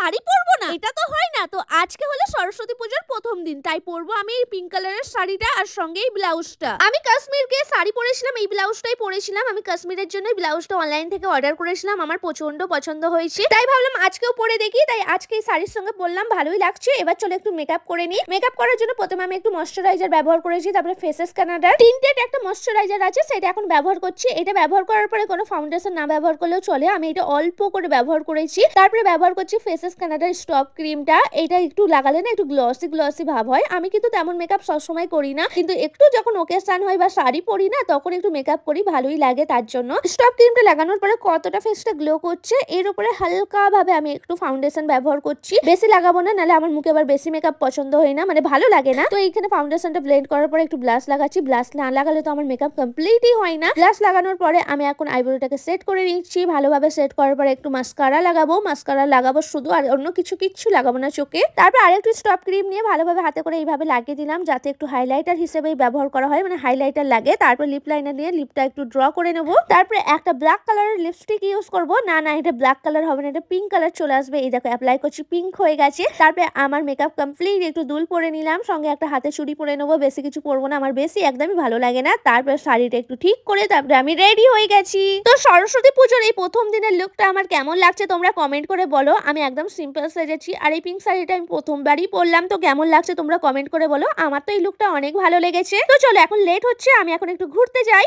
শাড়ি পরবো না, এটা তো হয় না। তো আজকে হলো সরস্বতী পুজোর প্রথম দিন, তাই পরবো আমি এই পিঙ্ক কালারের শাড়িটা আর সঙ্গে এই ব্লাউজটা। আমি কাশ্মীরকে শাড়ি পরেছিলাম, এই ব্লাউজটাই পরেছিলাম। আমি কাশ্মীরের জন্য ব্লাউজটা অনলাইন থেকে অর্ডার করেছিলাম, আমার প্রচন্ড পছন্দ হয়েছে, তাই ভাবলাম আজকেও পরে দেখি। তাই আজকে এই শাড়ির সঙ্গে পরলাম, ভালোই লাগছে। এবার চলো একটু মেকআপ করে নিই। মেকআপ করার জন্য প্রথমে আমি একটু ময়শ্চারাইজার ব্যবহার করেছি, তারপরে ফেসেস কানাডার টিন্টেড একটা ময়শ্চারাইজার আছে, সেটা এখন ব্যবহার করছি। এটা ব্যবহার করার পরে কোনো ফাউন্ডেশন না ব্যবহার করলেও চলে, আমি এটা অল্প করে ব্যবহার করেছি। তারপরে ব্যবহার করছি ফেসেস কানাডার স্টপ ক্রিমটা। এটা একটু লাগালে না একটু গ্লসি গ্লসি ভাব হয়। আমি কিন্তু তেমন মেকআপ সবসময় করি না, কিন্তু একটু যখন ওকেশন হয় বা শাড়ি পরি না তখন একটু মেকআপ করি, ভালোই লাগে তার জন্য। স্টপ ক্রিমটা লাগানোর পরে কতটা ফেসটা গ্লো করছে। এর উপরে হালকা ভাবে আমি একটু ফাউন্ডেশন ব্যবহার করছি, বেশি লাগাবো না, নাহলে আমার মুখে আবার বেশি মেকআপ পছন্দ হয় না, মানে ভালো লাগে না। তো এইখানে ফাউন্ডেশনটা ব্লেন্ড করার পরে একটু ব্লাশ লাগাচ্ছি। ব্লাশ না লাগালে তো আমার মেকআপ কমপ্লিটই হয় না। ব্লাশ লাগানোর পরে আমি এখন আইব্রোটাকে সেট করে নিচ্ছি। ভালোভাবে সেট করার পরে একটু মাস্কারা লাগাবো। মাস্কারা লাগাবো শুধু, আর অন্য কিচ্ছু লাগাবো না চোখে। তারপর আরেকটু স্টপ ক্রিম নিয়ে ভালোভাবে হাতে করে এইভাবে লাগিয়ে দিলাম, যাতে একটু হাইলাইটার হিসেবেই ব্যবহার করা হয়, মানে হাইলাইটার লাগে। তারপর লিপ লাইনার দিয়ে লিপটা একটু ড্র করে নেব। তারপরে একটা ব্ল্যাক কালারের লিপস্টিক ইউজ করব। না এটা ব্ল্যাক কালার হবে না, এটা পিঙ্ক কালার চলে আসবে। এই দেখো অ্যাপ্লাই করছি, পিঙ্ক হয়ে গেছে। তারপরে আমার মেকআপ কমপ্লিট। একটু দুল পরে নিলাম, সঙ্গে একটা হাতে চুড়ি পরে নেবো। বেশি কিছু পরবো না, আমার বেশি একদমই ভালো লাগে না। তারপর শাড়িটা একটু ঠিক করে তারপরে আমি রেডি হয়ে গেছি। তো সরস্বতী পুজোর এই প্রথম দিনের লুকটা আমার কেমন লাগছে তোমরা কমেন্ট করে বলো। আমি একদম সিম্পল সেজেছি, আর এই পিঙ্ক শাড়িটা আমি প্রথমবারই পরলাম। তো কেমন লাগছে তোমরা কমেন্ট করে বলো। আমার তো এই লুকটা অনেক ভালো লেগেছে। তো চলো এখন লেট হচ্ছে, আমি এখন একটু ঘুরতে যাই।